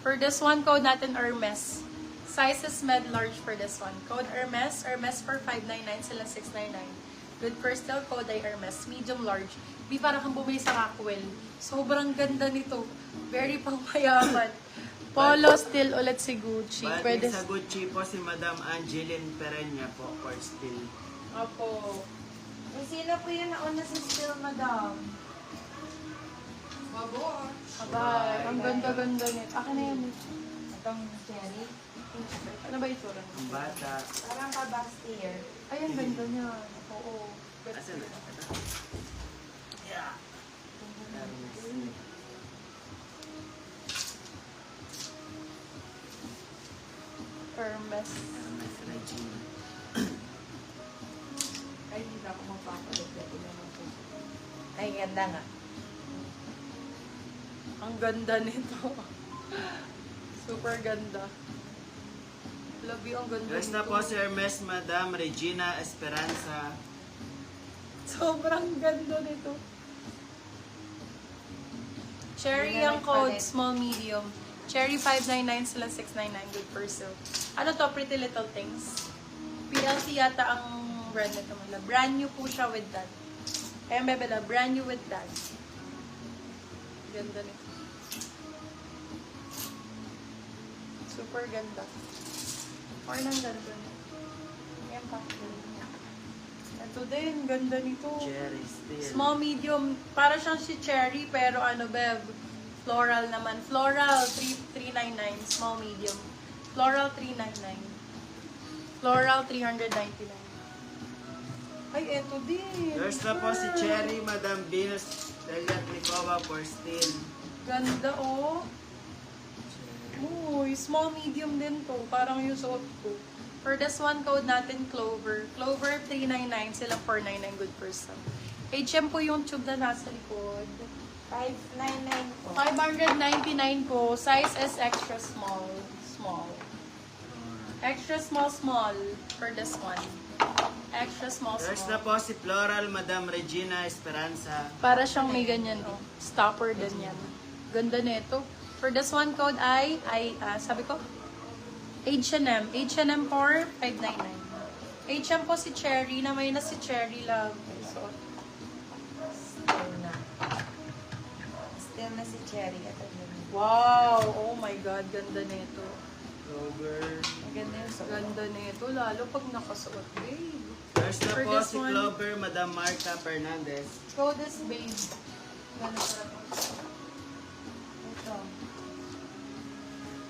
For this one, code natin Hermes. Size is med large for this one. Code Hermes. Hermes for 599 sila 699. Good for still, code ay Hermes. Medium large. Di para kang bumili sa Rockwell. Sobrang ganda nito. Very pangmayaman. Polo still ulit si Gucci. Pwede sa Gucci po si Madam Angeline Pereña po for still. Opo. Sino po yung nauna sa still, madam? Abay, ang ganda-ganda nito. Akin na yan. Itong cherry. Ano ba itsura? Ang bata. Parang kabastier. Ay, ang ganda niya. Oo. Asan na? Ito. Yeah. Hermes. Hermes Regina. Ay, hindi na ako magpapalit. Dati naman po. Ay, ganda nga. Ang ganda nito. Super ganda. Love you, ang ganda Yes na po si Hermes, Madam Regina Esperanza. Sobrang ganda nito. Cherry ang code, small, medium. Cherry 599 sila 699. Good for sale. Ano to? Pretty Little Things. PLC yata ang brand nito. Brand new po siya with that. Ayan, bebela. Brand new with that. Ganda nito. Super ganda. Or nang ganda nito. Ayan pa. Ito din. Ganda nito. Cherry still. Small, medium. Para siyang si Cherry, pero ano, Bev? Floral naman. Floral, 399. Small, medium. Floral, 399. Floral, 399. Ay, eto din. Yours na po si Cherry, Madam Venus Delia for still. Ganda, oh. Uy, small, medium din to. Parang yung suot ko. For this one, code natin, Clover. Clover, 399. Sila 499. Good for some. HM po yung tube na nasa likod. 599 po. 599 po. Size is extra small. Small. Extra small, small. For this one. Extra small, Yours na small. po si Floral, Madam Regina Esperanza. Para siyang may ganyan, oh. Stopper din yan. Ganda nito. For this one, code ay sabi ko? H&M. H&M for 599. H&M po si Cherry. Na may na si Cherry Love. So, Still na. Still na si cherry. Ito yun. wow! Oh my God, ganda nito. Clover. Maganda yung suot. Ganda nito, lalo pag nakasuot, babe. Yours na For po this si one. Clover, Madam Marta Fernandez. Code is babe. Ganda para po. Ito.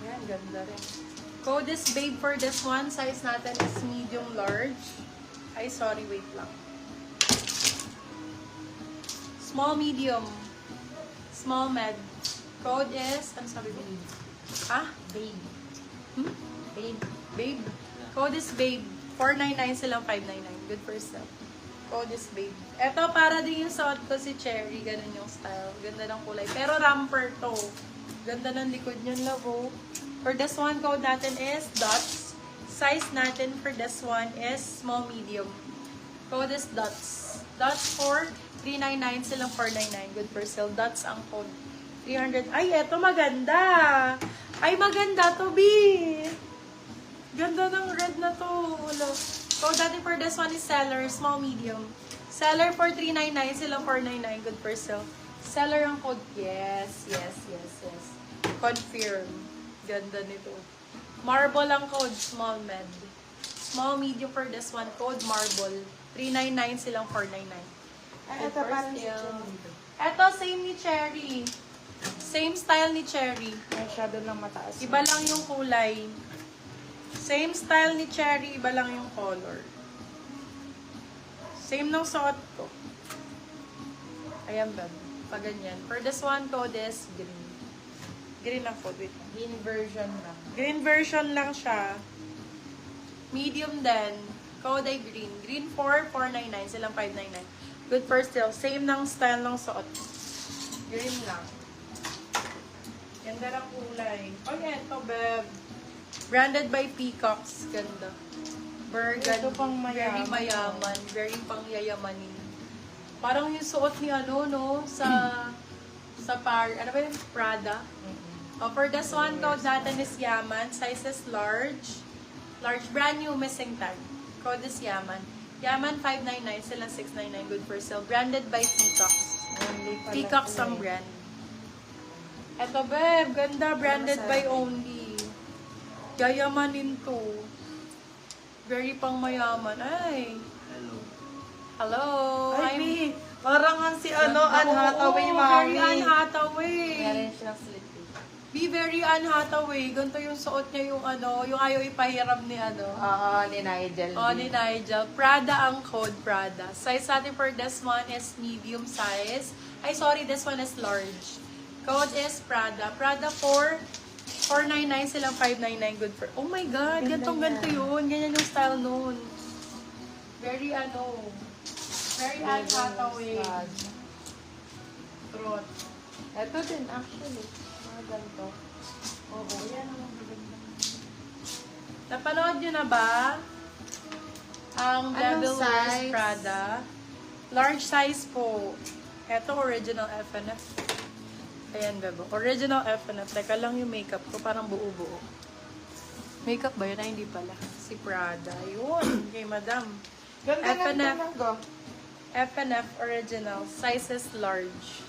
Yan, ganda rin. Code is babe for this one. Size natin is medium large. Ay, sorry, wait lang. Small, medium. Small, med. Code is, ano sabi ko? Ha? Babe. Hmm? Babe. Babe. Code is babe. 499 silang 599. Good for sale. Code is babe. Ito, para din yung suot ko si Cherry. Ganun yung style. Ganda ng kulay. Pero ramper to. Ganda ng likod niyan, love, oh. For this one, code natin is dots. Size natin for this one is small, medium. Code is dots. Dots for 399 silang 499. Good for sale. Dots ang code. 300. Ay, eto maganda. Ay, maganda to, B. Ganda ng red na to. Wala. Code natin for this one is seller. Small, medium. Seller for 399 silang 499. Good for sale. Seller ang code. Yes, yes, yes, yes. Confirm. Ganda nito. Marble ang code. Small, med. Small, medium for this one. Code marble. 399 silang 499. Ay, ito parang si cherry. Eto, same ni Cherry. Same style ni Cherry. Masyado lang mataas. Iba lang yung kulay. Same style ni Cherry, iba lang yung color. Same ng suot ko. Ayan ba? Pag ganyan. For this one, code is green. Green ang code. Wait. Green version lang. Green version lang siya. Medium din. Code ay green. Green 4, 499. Silang 599. Good for still. Same ng style ng suot. Green lang. Ganda ng kulay. Oh, yeah. Ito, beb. Branded by Peacocks. Ganda. Burgundy. Ito pang mayaman. Very mayaman. Very pangyayamanin. Parang yung suot ni ano, no? Sa ano ba yun? Prada. For this one, code natin is Yaman. Size is large. Large, brand new, missing tag. Code is Yaman. Yaman 599, silang 699, good for sale. Branded by Peacocks. Only pala Peacocks to ang eh. brand. Eto, babe, ganda. Branded Ano by masabi? Only. Yayamanin to. Very pang mayaman. Ay. Hello. Hello. Ay, Mi, parang ang si Anne Hathaway, Oo, mami. Very Anne Hathaway. Meron siyang slip. Be very Anne Hathaway. Ganito yung suot niya yung yung ayaw ipahiram ni Oo, ni Nigel. Oh, ni Nigel. Prada ang code, Prada. Size natin for this one is medium size. Ay, sorry, this one is large. Code is Prada. Prada 499 silang 599 good for. Oh my God, Ganda ganito niya. yun. Ganyan yung style nun. Very very Anne Hathaway. Truth. Ito din, actually. Mga ganito. Oo, yan ang maganda. Napanood nyo na ba? Ang Anong Devil Wears size? Prada. Large size po. Ito, original FNF. Ayan, bebo. Original FNF. Teka lang yung makeup ko. Parang buo-buo. Makeup ba yun? Ay, hindi pala. Si Prada. Yun. Kay madam. Ganda ng FNF. talaga. FNF original. Size is large.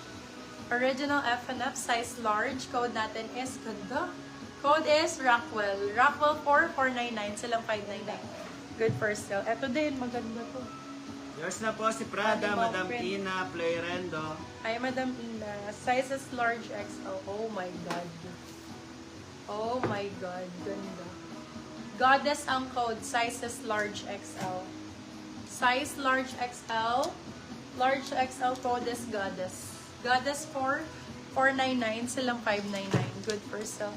Original FNF size large. Code natin is ganda. Code is Rockwell. Rockwell 4,499. Silang 599. Good for sale. Ito din. Maganda to. Yours na po si Prada, Animal Madam print. Ina Playrendo. Hi, Madam Ina. Size is large XL. Oh my God. Oh my God. Ganda. Goddess ang code. Size is large XL. Size large XL. Large XL code is Goddess. Goddess 4,499. Silang 599. Good for sale.